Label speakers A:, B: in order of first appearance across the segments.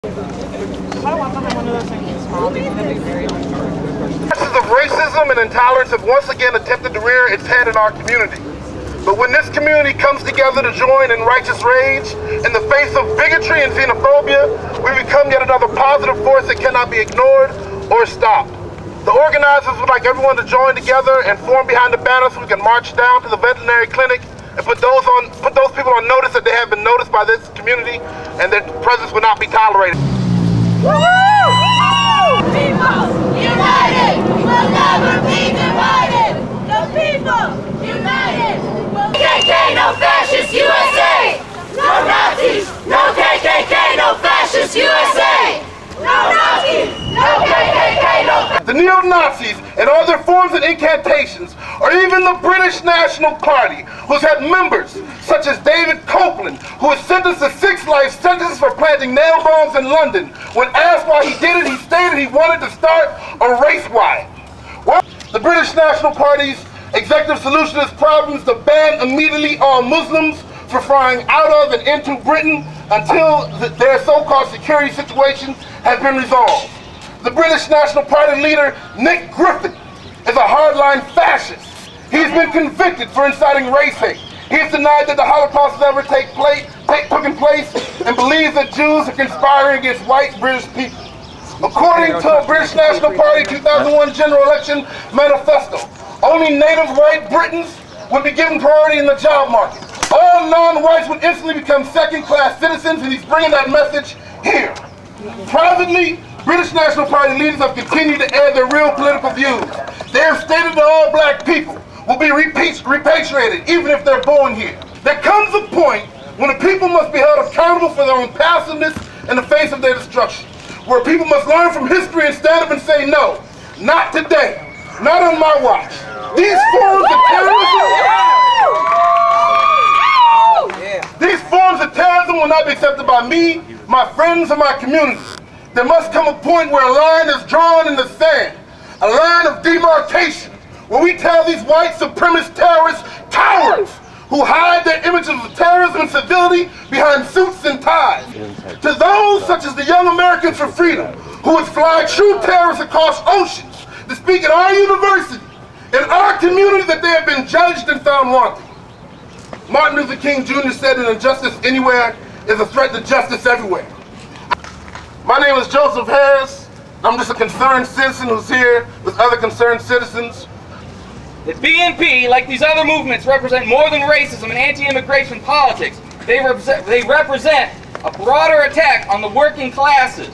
A: Masses of racism and intolerance have once again attempted to rear its head in our community. But when this community comes together to join in righteous rage, in the face of bigotry and xenophobia, we become yet another positive force that cannot be ignored or stopped. The organizers would like everyone to join together and form behind the banner so we can march down to the veterinary clinic and put those people on notice that they have been noticed by this community and their presence will not be tolerated.
B: People united will never be divided. The people united will KKK, no fascist USA. No Nazis, no KKK, no fascist USA. No Nazis, no KKK, no fascist.
A: The neo-Nazis and all their forms and incantations, or even the British National Party, who's had members such as David Copeland, who was sentenced to 6 life sentences for planting nail bombs in London. When asked why he did it, he stated he wanted to start a race riot. Well, the British National Party's executive solution to this problem is to ban immediately all Muslims from flying out of and into Britain until their so-called security situation has been resolved. The British National Party leader, Nick Griffin, is a hardline fascist. He's been convicted for inciting race hate. He's denied that the Holocaust has ever taken place and believes that Jews are conspiring against white British people. According to a British National Party 2001 general election manifesto, only native white Britons would be given priority in the job market. All non-whites would instantly become second-class citizens, and he's bringing that message here. Privately, British National Party leaders have continued to add their real political views. They have stated that all black people will be repatriated, even if they're born here. There comes a point when the people must be held accountable for their own passiveness in the face of their destruction, where people must learn from history and stand up and say, no, not today, not on my watch. These forms of terrorism will not be accepted by me, my friends, and my community. There must come a point where a line is drawn in the sand, a line of demarcation, where we tell these white supremacist terrorists, cowards, who hide their images of terrorism and civility behind suits and ties. To those such as the Young Americans for Freedom, who would fly true terrorists across oceans to speak at our university, in our community, that they have been judged and found wanting. Martin Luther King Jr. said that injustice anywhere is a threat to justice everywhere. My name is Joseph Harris. I'm just a concerned citizen who's here with other concerned citizens.
C: The BNP, like these other movements, represent more than racism and anti-immigration politics. They represent a broader attack on the working classes.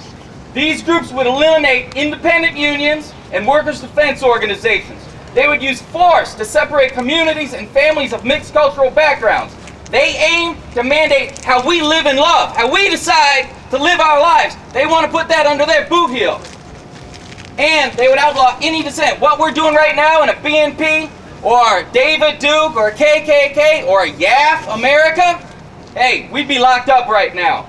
C: These groups would eliminate independent unions and workers' defense organizations. They would use force to separate communities and families of mixed cultural backgrounds. They aim to mandate how we live and love, how we decide to live our lives. They want to put that under their boot heel. And they would outlaw any dissent. What we're doing right now in a BNP, or David Duke, or KKK, or YAF America, hey, we'd be locked up right now.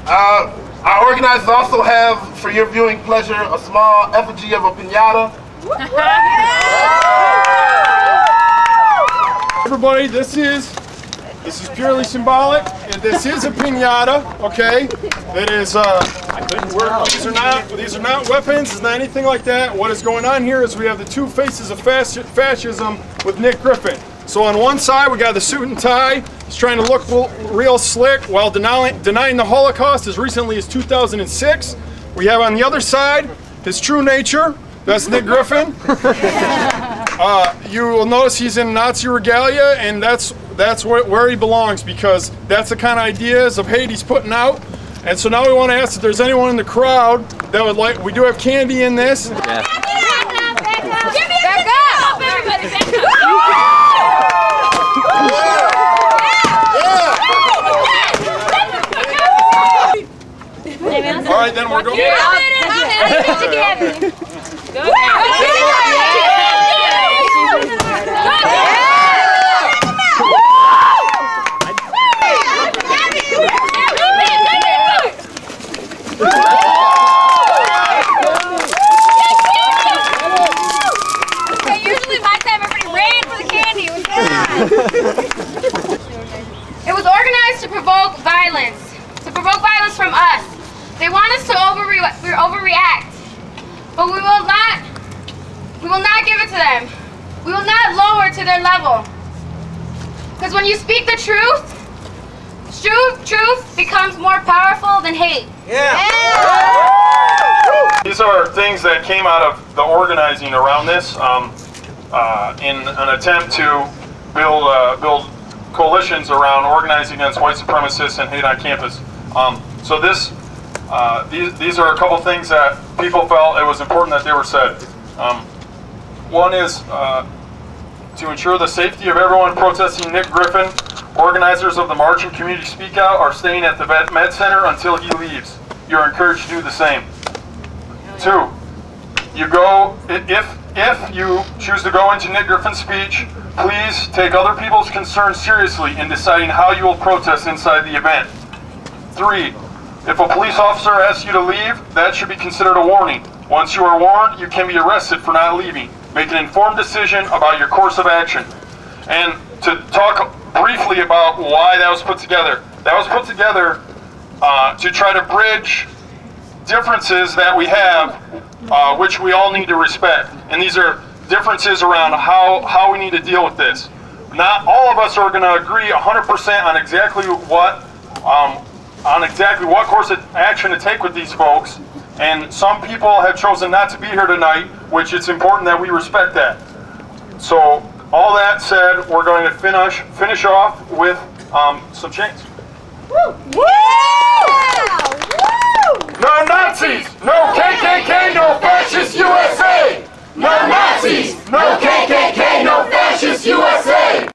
A: Our organizers also have, for your viewing pleasure, a small effigy of a piñata.
D: Everybody, this is purely symbolic. This is a piñata, okay? It is. These are not weapons. It's not anything like that. What is going on here is we have the two faces of fascism with Nick Griffin. So on one side, we got the suit and tie. He's trying to look real slick while denying the Holocaust as recently as 2006. We have on the other side his true nature. That's Nick Griffin. You will notice he's in Nazi regalia, and that's where he belongs, because that's the kind of ideas of hate he's putting out. And so now we want to ask if there's anyone in the crowd that would like. We do have candy in this.
B: Yeah. Back up! Everybody, back up!
D: All right, then we're going.
B: Usually by the time everybody ran for the candy, it was good. It was organized to provoke violence, to
E: provoke violence from us. They want us to overreact. But we will not give it to them. We will not lower to their level. Because when you speak the truth becomes more powerful than hate.
D: Yeah. These are things that came out of the organizing around this in an attempt to build coalitions around organizing against white supremacists and hate on campus. So these are a couple things that people felt it was important that they were said. One is to ensure the safety of everyone protesting Nick Griffin. Organizers of the March and Community Speak Out are staying at the Med Center until he leaves. You're encouraged to do the same. 2, if you choose to go into Nick Griffin's speech, please take other people's concerns seriously in deciding how you will protest inside the event. 3, if a police officer asks you to leave, that should be considered a warning. Once you are warned, you can be arrested for not leaving. Make an informed decision about your course of action. And to talk briefly about why that was put together. That was put together to try to bridge differences that we have, which we all need to respect. And these are differences around how we need to deal with this. Not all of us are going to agree 100% on exactly what course of action to take with these folks. And some people have chosen not to be here tonight, which it's important that we respect that. So all that said, we're going to finish off with some chants.
B: Woo! Woo!
D: No Nazis! No KKK! No fascist USA!
B: No Nazis! No KKK! No fascist USA!